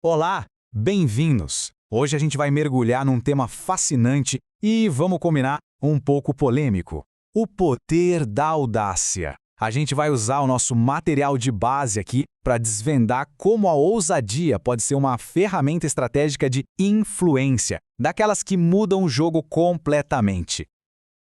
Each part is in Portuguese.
Olá, bem-vindos! Hoje a gente vai mergulhar num tema fascinante e, vamos combinar, um pouco polêmico. O poder da audácia. A gente vai usar o nosso material de base aqui para desvendar como a ousadia pode ser uma ferramenta estratégica de influência, daquelas que mudam o jogo completamente.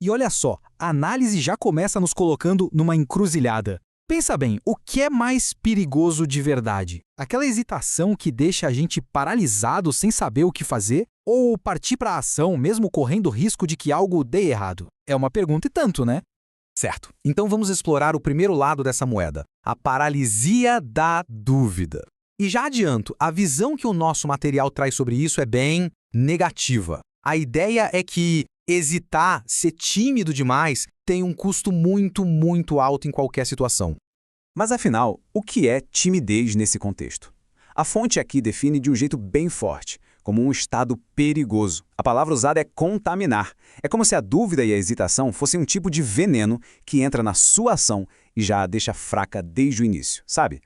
E olha só, a análise já começa nos colocando numa encruzilhada. Pensa bem, o que é mais perigoso de verdade? Aquela hesitação que deixa a gente paralisado sem saber o que fazer? Ou partir para a ação mesmo correndo o risco de que algo dê errado? É uma pergunta e tanto, né? Certo. Então vamos explorar o primeiro lado dessa moeda, a paralisia da dúvida. E já adianto, a visão que o nosso material traz sobre isso é bem negativa. A ideia é que hesitar, ser tímido demais, tem um custo muito alto em qualquer situação. Mas afinal, o que é timidez nesse contexto? A fonte aqui define de um jeito bem forte, como um estado perigoso. A palavra usada é contaminar. É como se a dúvida e a hesitação fossem um tipo de veneno que entra na sua ação e já a deixa fraca desde o início, sabe?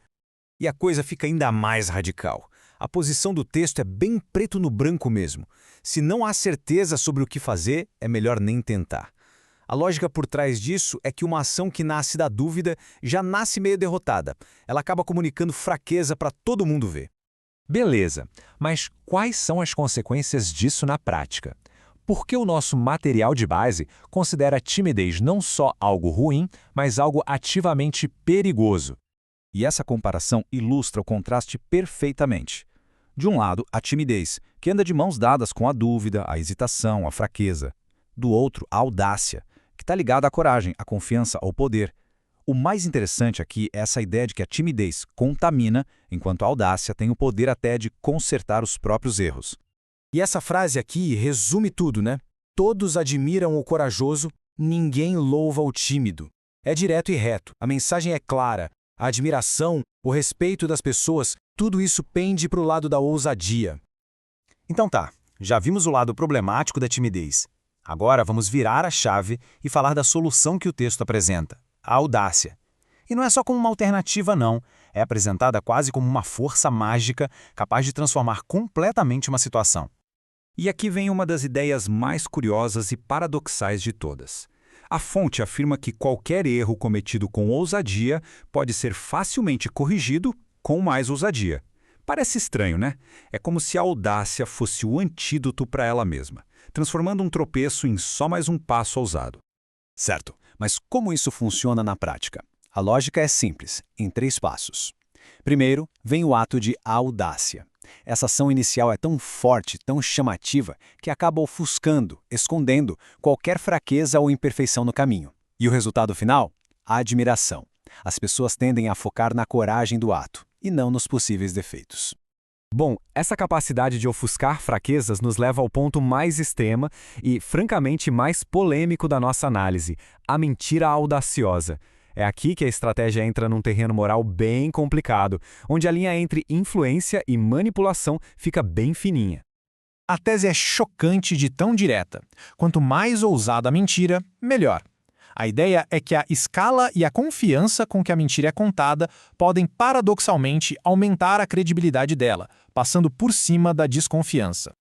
E a coisa fica ainda mais radical. A posição do texto é bem preto no branco mesmo. Se não há certeza sobre o que fazer, é melhor nem tentar. A lógica por trás disso é que uma ação que nasce da dúvida já nasce meio derrotada. Ela acaba comunicando fraqueza para todo mundo ver. Beleza, mas quais são as consequências disso na prática? Por que o nosso material de base considera a timidez não só algo ruim, mas algo ativamente perigoso? E essa comparação ilustra o contraste perfeitamente. De um lado, a timidez, que anda de mãos dadas com a dúvida, a hesitação, a fraqueza. Do outro, a audácia, que está ligada à coragem, à confiança, ao poder. O mais interessante aqui é essa ideia de que a timidez contamina, enquanto a audácia tem o poder até de consertar os próprios erros. E essa frase aqui resume tudo, né? Todos admiram o corajoso, ninguém louva o tímido. É direto e reto, a mensagem é clara. A admiração, o respeito das pessoas, tudo isso pende para o lado da ousadia. Então tá, já vimos o lado problemático da timidez. Agora vamos virar a chave e falar da solução que o texto apresenta, a audácia. E não é só como uma alternativa não, é apresentada quase como uma força mágica capaz de transformar completamente uma situação. E aqui vem uma das ideias mais curiosas e paradoxais de todas. A fonte afirma que qualquer erro cometido com ousadia pode ser facilmente corrigido com mais ousadia. Parece estranho, né? É como se a audácia fosse o antídoto para ela mesma, transformando um tropeço em só mais um passo ousado. Certo, mas como isso funciona na prática? A lógica é simples, em 3 passos. Primeiro, vem o ato de audácia. Essa ação inicial é tão forte, tão chamativa, que acaba ofuscando, escondendo qualquer fraqueza ou imperfeição no caminho. E o resultado final? A admiração. As pessoas tendem a focar na coragem do ato, e não nos possíveis defeitos. Bom, essa capacidade de ofuscar fraquezas nos leva ao ponto mais extremo e, francamente, mais polêmico da nossa análise, a mentira audaciosa. É aqui que a estratégia entra num terreno moral bem complicado, onde a linha entre influência e manipulação fica bem fininha. A tese é chocante de tão direta. Quanto mais ousada a mentira, melhor. A ideia é que a escala e a confiança com que a mentira é contada podem paradoxalmente aumentar a credibilidade dela, passando por cima da desconfiança.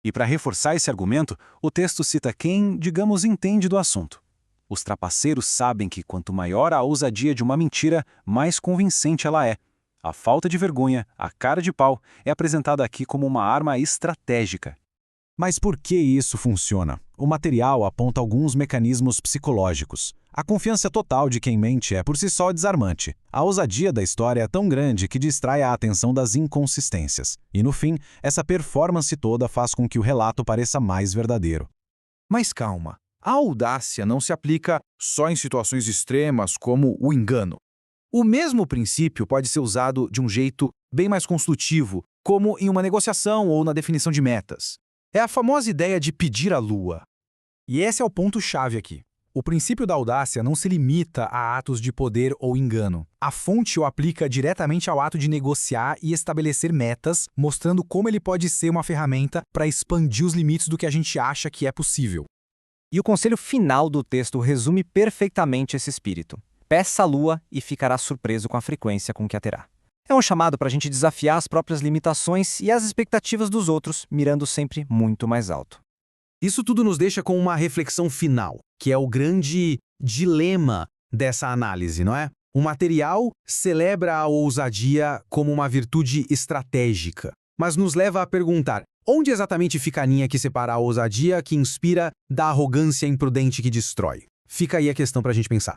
E para reforçar esse argumento, o texto cita quem, digamos, entende do assunto. Os trapaceiros sabem que quanto maior a ousadia de uma mentira, mais convincente ela é. A falta de vergonha, a cara de pau, é apresentada aqui como uma arma estratégica. Mas por que isso funciona? O material aponta alguns mecanismos psicológicos. A confiança total de quem mente é por si só desarmante. A ousadia da história é tão grande que distrai a atenção das inconsistências. E no fim, essa performance toda faz com que o relato pareça mais verdadeiro. Mas calma, a audácia não se aplica só em situações extremas como o engano. O mesmo princípio pode ser usado de um jeito bem mais construtivo, como em uma negociação ou na definição de metas. É a famosa ideia de pedir a lua. E esse é o ponto-chave aqui. O princípio da audácia não se limita a atos de poder ou engano. A fonte o aplica diretamente ao ato de negociar e estabelecer metas, mostrando como ele pode ser uma ferramenta para expandir os limites do que a gente acha que é possível. E o conselho final do texto resume perfeitamente esse espírito. Peça a lua e ficará surpreso com a frequência com que a terá. É um chamado para a gente desafiar as próprias limitações e as expectativas dos outros, mirando sempre muito mais alto. Isso tudo nos deixa com uma reflexão final, que é o grande dilema dessa análise, não é? O material celebra a ousadia como uma virtude estratégica, mas nos leva a perguntar: onde exatamente fica a linha que separa a ousadia que inspira da arrogância imprudente que destrói? Fica aí a questão para a gente pensar.